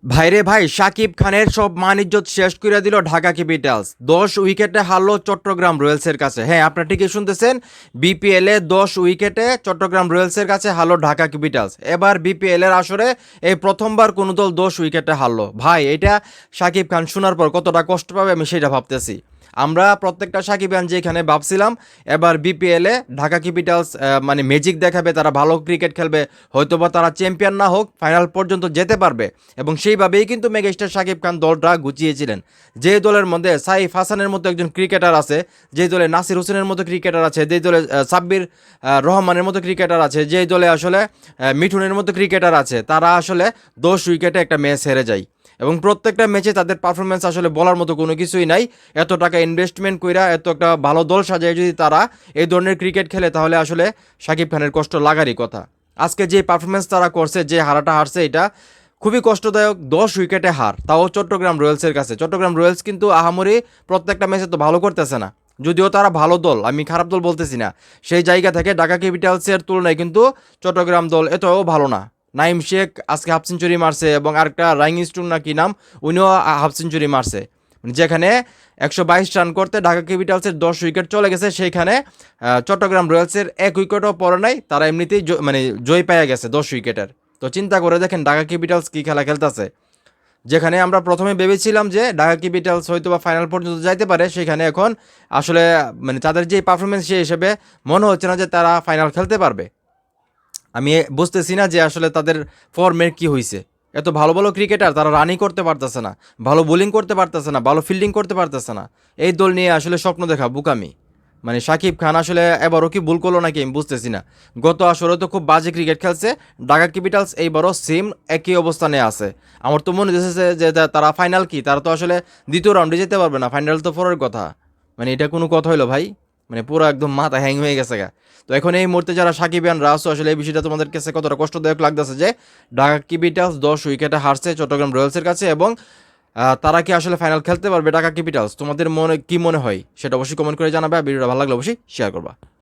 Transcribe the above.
ভাইরে ভাই, শাকিব খানের সব মান ইজ্জত শেষ করে দিল ঢাকা ক্যাপিটালস। 10 উইকেটে হারলো চট্টগ্রাম রয়্যালসের কাছে। হ্যাঁ, আপনারা ঠিকই শুনতেছেন, বিপিএল এ 10 উইকেটে চট্টগ্রাম রয়্যালসের কাছে হারলো ঢাকা ক্যাপিটালস। এবার বিপিএল এর আসরে এই প্রথমবার কোনো দল 10 উইকেটে হারলো। ভাই, এটা শাকিব খান শোনার পর কতটা কষ্ট পাবে আমি সেটা ভাবতেছি। আমরা প্রত্যেকটা সাকিবিয়ান যেখানে ভাবছিলাম এবার বিপিএলে ঢাকা ক্যাপিটালস মানে ম্যাজিক দেখাবে, তারা ভালো ক্রিকেট খেলবে, হয়তোবা তারা চ্যাম্পিয়ন না হোক ফাইনাল পর্যন্ত যেতে পারবে, এবং সেইভাবেই কিন্তু মেগাস্টার শাকিব খান দলটা গুছিয়েছিলেন। যে দলের মধ্যে সাইফ হাসানের মতো একজন ক্রিকেটার আছে, যে দলে নাসির হোসেনের মতো ক্রিকেটার আছে, যে দলে সাব্বির রহমানের মতো ক্রিকেটার আছে, যে দলে আসলে মিঠুনের মতো ক্রিকেটার আছে, তারা আসলে 10 উইকেটে একটা ম্যাচ হেরে যায়। এবং প্রত্যেকটা ম্যাচে তাদের পারফরমেন্স আসলে বলার মতো কোনো কিছুই নাই। এত টাকা ইনভেস্টমেন্ট কইরা এত একটা ভালো দল সাজায় যদি তারা এই ধরনের ক্রিকেট খেলে, তাহলে আসলে শাকিব খানের কষ্ট লাগারই কথা। আজকে যে পারফরমেন্স তারা করছে, যে হারাটা হারছে, এটা খুবই কষ্টদায়ক। 10 উইকেটে হার, তাও চট্টগ্রাম রয়্যালসের কাছে। চট্টগ্রাম রয়্যালস কিন্তু আহামরি প্রত্যেকটা ম্যাচে তো ভালো করতেছে না, যদিও তারা ভালো দল, আমি খারাপ দল বলতেছি না। সেই জায়গা থেকে ঢাকা ক্যাপিটালসের তুলনায় কিন্তু চট্টগ্রাম দল এতও ভালো না। নাইম শেখ আজকে হাফ সেঞ্চুরি মারছে, এবং আরেকটা রাইং স্টুন না কি নাম, উনিও হাফ সেঞ্চুরি মারছে। যেখানে 122 রান করতে ঢাকা ক্যাপিটালসের 10 উইকেট চলে গেছে, সেইখানে চট্টগ্রাম রয়্যালসের 1 উইকেটও পড়ে নাই, তারা এমনিতেই মানে জয় পেয়ে গেছে 10 উইকেটের। তো চিন্তা করে দেখেন ঢাকা ক্যাপিটালস কী খেলা খেলতেছে। যেখানে আমরা প্রথমে ভেবেছিলাম যে ঢাকা ক্যাপিটালস হয়তো বা ফাইনাল পর্যন্ত যাইতে পারে, সেখানে এখন আসলে মানে তাদের যে পারফরমেন্স সেই হিসেবে মনে হচ্ছে না যে তারা ফাইনাল খেলতে পারবে। আমি বুঝতেছি না যে আসলে তাদের ফর্মের কি হয়েছে। এত ভালো ভালো ক্রিকেটার, তারা রানই করতে পারতেছে না, ভালো বোলিং করতে পারতেছে না, ভালো ফিল্ডিং করতে পারতেছে না। এই দল নিয়ে আসলে স্বপ্ন দেখা বুকামি। মানে শাকিব খান আসলে এবারও কি ভুল করলো নাকি আমি বুঝতেছি না। গত আসরে তো খুব বাজে ক্রিকেট খেলছে ঢাকা ক্যাপিটালস, এইবারও সেম একই অবস্থানে আছে। আমার তো মনে হচ্ছে যে তারা ফাইনাল কি, তারা তো আসলে দ্বিতীয় রাউন্ডে যেতে পারবে না, ফাইনাল তো পরের কথা। মানে এটা কোনো কথা হইলো ভাই? মানে পুরো একদম মাথা হ্যাং হয়ে গেছে গা। তো এখন এই মুহূর্তে যারা সাকিবিয়ানরা আছো, আসলে এই বিষয়টা তোমাদের কাছে কতটা কষ্টদায়ক লাগতেছে যে ঢাকা ক্যাপিটালস 10 উইকেটে হারছে চট্টগ্রাম রয়্যালসের কাছে, এবং তারা কি আসলে ফাইনাল খেলতে পারবে ঢাকা ক্যাপিটালস? তোমাদের মনে কি মনে হয় সেটা অবশ্যই কমেন্ট করে জানাবে। আর ভিডিওটা ভালো লাগলে অবশ্যই শেয়ার করবা।